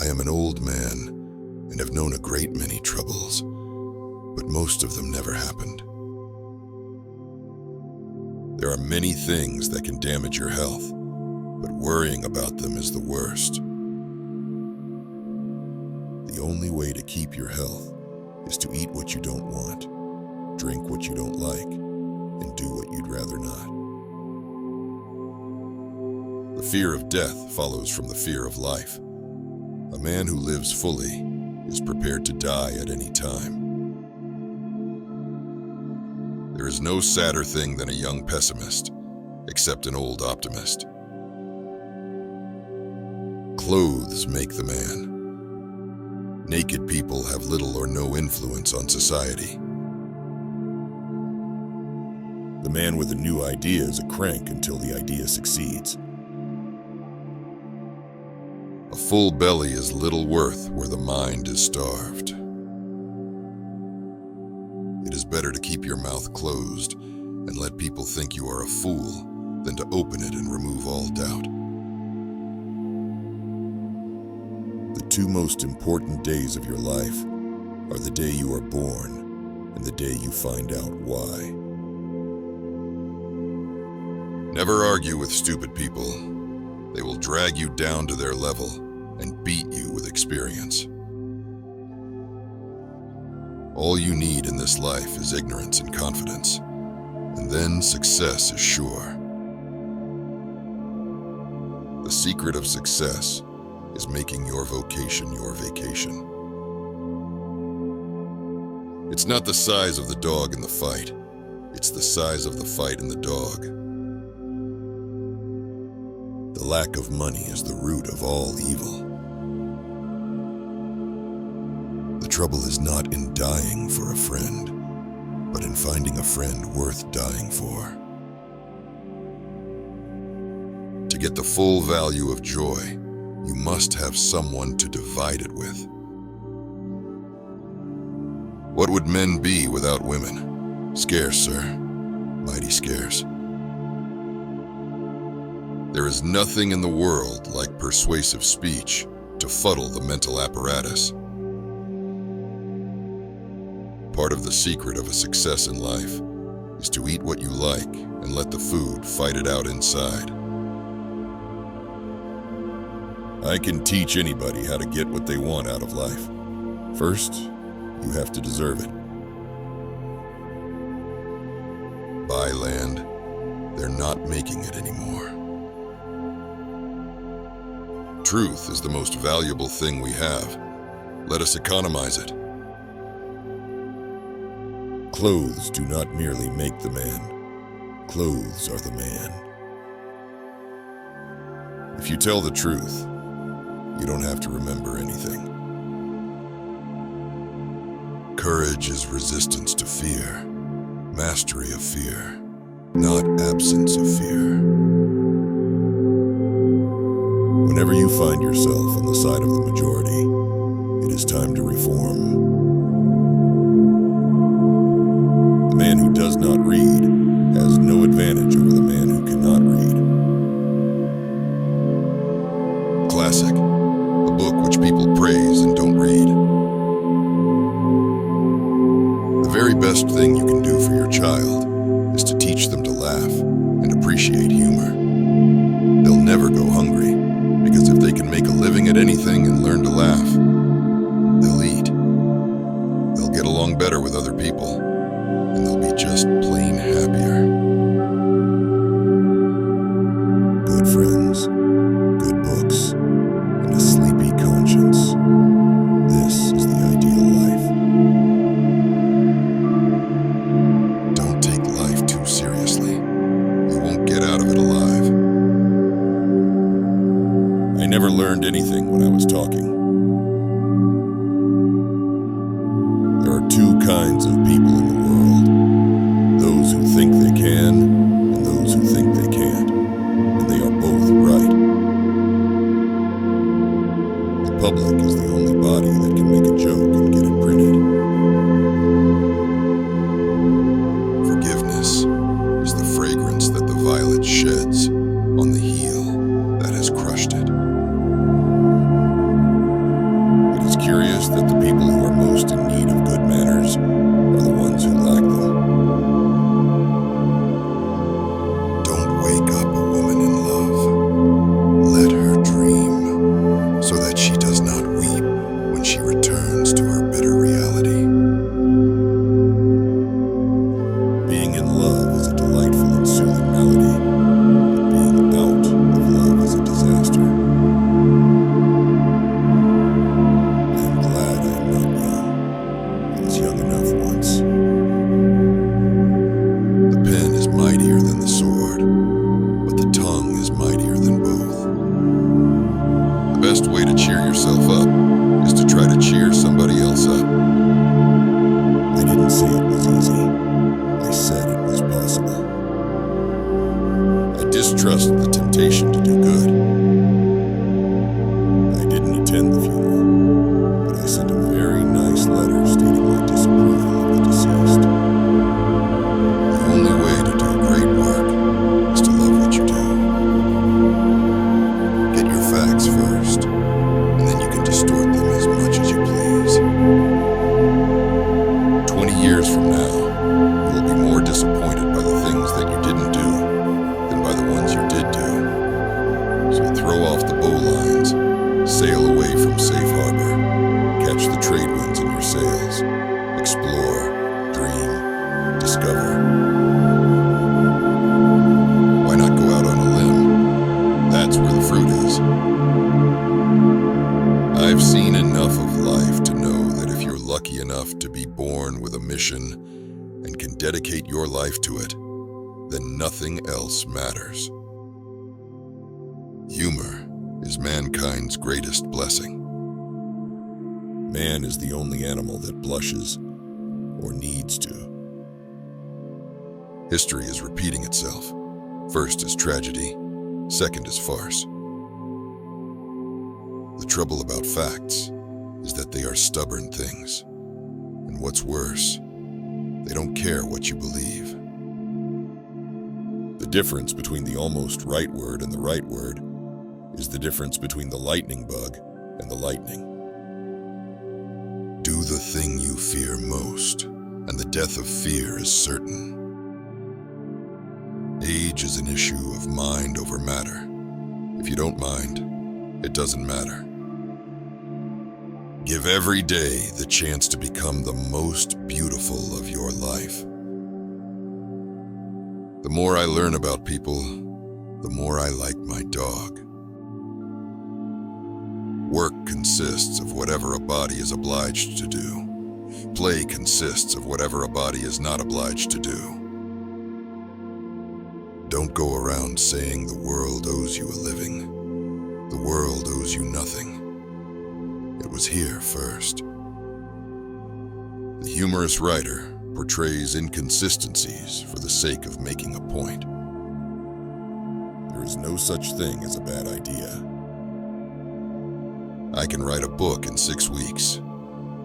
I am an old man and have known a great many troubles, but most of them never happened. There are many things that can damage your health, but worrying about them is the worst. The only way to keep your health is to eat what you don't want, drink what you don't like, and do what you'd rather not. The fear of death follows from the fear of life. A man who lives fully is prepared to die at any time. There is no sadder thing than a young pessimist, except an old optimist. Clothes make the man. Naked people have little or no influence on society. The man with a new idea is a crank until the idea succeeds. A full belly is little worth where the mind is starved. It is better to keep your mouth closed and let people think you are a fool than to open it and remove all doubt. The two most important days of your life are the day you are born and the day you find out why. Never argue with stupid people. They will drag you down to their level and beat you with experience. All you need in this life is ignorance and confidence, and then success is sure. The secret of success is making your vocation your vacation. It's not the size of the dog in the fight, it's the size of the fight in the dog. The lack of money is the root of all evil. The trouble is not in dying for a friend, but in finding a friend worth dying for. To get the full value of joy, you must have someone to divide it with. What would men be without women? Scarce, sir. Mighty scarce. There is nothing in the world like persuasive speech to fuddle the mental apparatus. Part of the secret of a success in life is to eat what you like and let the food fight it out inside. I can teach anybody how to get what they want out of life. First, you have to deserve it. Buy land. They're not making it anymore. Truth is the most valuable thing we have. Let us economize it. Clothes do not merely make the man. Clothes are the man. If you tell the truth, you don't have to remember anything. Courage is resistance to fear, mastery of fear, not absence of fear. Whenever you find yourself on the side of the majority, it is time to reform. The man who does not read has no advantage over the man who cannot read. Classic, a book which people praise and don't read. The very best thing you can do for your child is to teach them to laugh and appreciate humor. They'll never go hungry, because if they can make a living at anything and learn to laugh, they'll eat. They'll get along better with other people, and they'll be just plain happier. Good friends, good books, and a sleepy conscience. This is the ideal life. Don't take life too seriously. You won't get out of it alive. I never learned anything when I was talking. There are two kinds of people in the world. Those who think they can, and those who think they can't. And they are both right. The public is the only body that can make a joke and get it printed. Forgiveness is the fragrance that the violet sheds on the heel that has crushed it. noticed that the people who are most in need of good manners are the ones who lack them? Don't wake up a woman in love. Let her dream, so that she does not weep when she returns to her bitter reality. Being in love is a delightful and soothing melody, but being out of love is a disaster. I am glad I am not young. I was young enough once. The pen is mightier than the sword, but the tongue is mightier than both. The best way to cheer yourself up is to try to cheer somebody else up. I didn't say it was easy. I said it was possible. I distrust the temptation to do good. I didn't attend the funeral, but I sent a very nice letter stating my disapproval of the deceased. The only way to do great work is to love what you do. Get your facts first, and then you can distort them as much as you please. 20 years from now, you will be more disappointed by the things that you didn't do than by the ones you did do. So throw off the bowlines, sail away from safe harbor, catch the trade winds in your sails, explore, dream, discover. Why not go out on a limb? That's where the fruit is. I've seen enough of life to know that if you're lucky enough to be born with a mission and can dedicate your life to it, then nothing else matters. Humor is mankind's greatest blessing. Man is the only animal that blushes, or needs to. History is repeating itself. First is tragedy, second is farce. The trouble about facts is that they are stubborn things. And what's worse, they don't care what you believe. The difference between the almost right word and the right word is the difference between the lightning bug and the lightning. Do the thing you fear most, and the death of fear is certain. Age is an issue of mind over matter. If you don't mind, it doesn't matter. Give every day the chance to become the most beautiful of your life. The more I learn about people, the more I like my dog. Work consists of whatever a body is obliged to do. Play consists of whatever a body is not obliged to do. Don't go around saying the world owes you a living. The world owes you nothing. It was here first. The humorous writer portrays inconsistencies for the sake of making a point. There is no such thing as a bad idea. I can write a book in 6 weeks.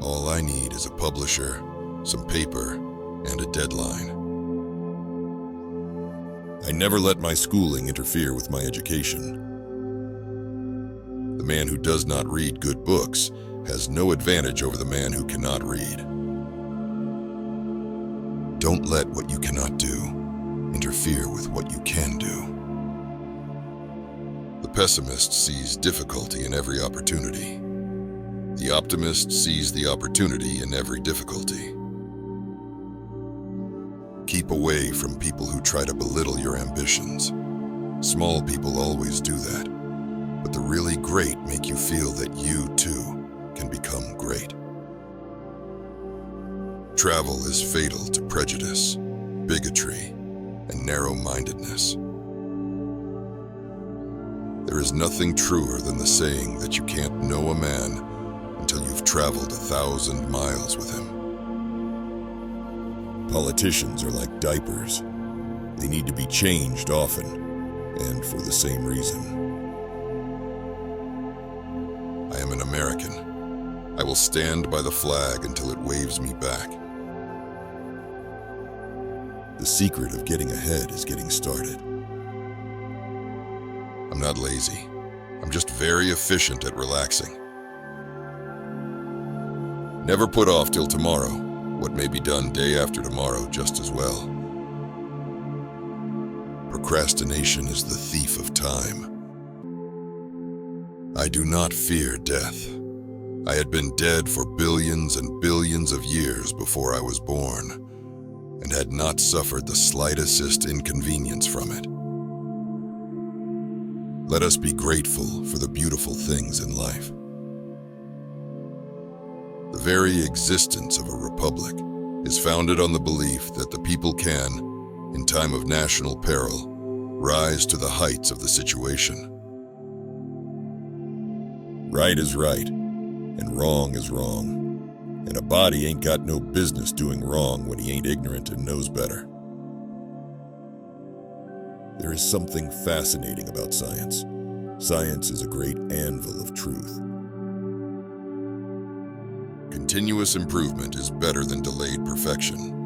All I need is a publisher, some paper, and a deadline. I never let my schooling interfere with my education. The man who does not read good books has no advantage over the man who cannot read. Don't let what you cannot do interfere with what you can do. The pessimist sees difficulty in every opportunity. The optimist sees the opportunity in every difficulty. Keep away from people who try to belittle your ambitions. Small people always do that, but the really great make you feel that you, too, can become great. Travel is fatal to prejudice, bigotry, and narrow-mindedness. There is nothing truer than the saying that you can't know a man until you've traveled 1,000 miles with him. Politicians are like diapers. They need to be changed often, and for the same reason. I am an American. I will stand by the flag until it waves me back. The secret of getting ahead is getting started. I'm not lazy. I'm just very efficient at relaxing. Never put off till tomorrow what may be done day after tomorrow just as well. Procrastination is the thief of time. I do not fear death. I had been dead for billions and billions of years before I was born, and had not suffered the slightest inconvenience from it. Let us be grateful for the beautiful things in life. The very existence of a republic is founded on the belief that the people can, in time of national peril, rise to the heights of the situation. Right is right, and wrong is wrong, and a body ain't got no business doing wrong when he ain't ignorant and knows better. There is something fascinating about science. Science is a great anvil of truth. Continuous improvement is better than delayed perfection.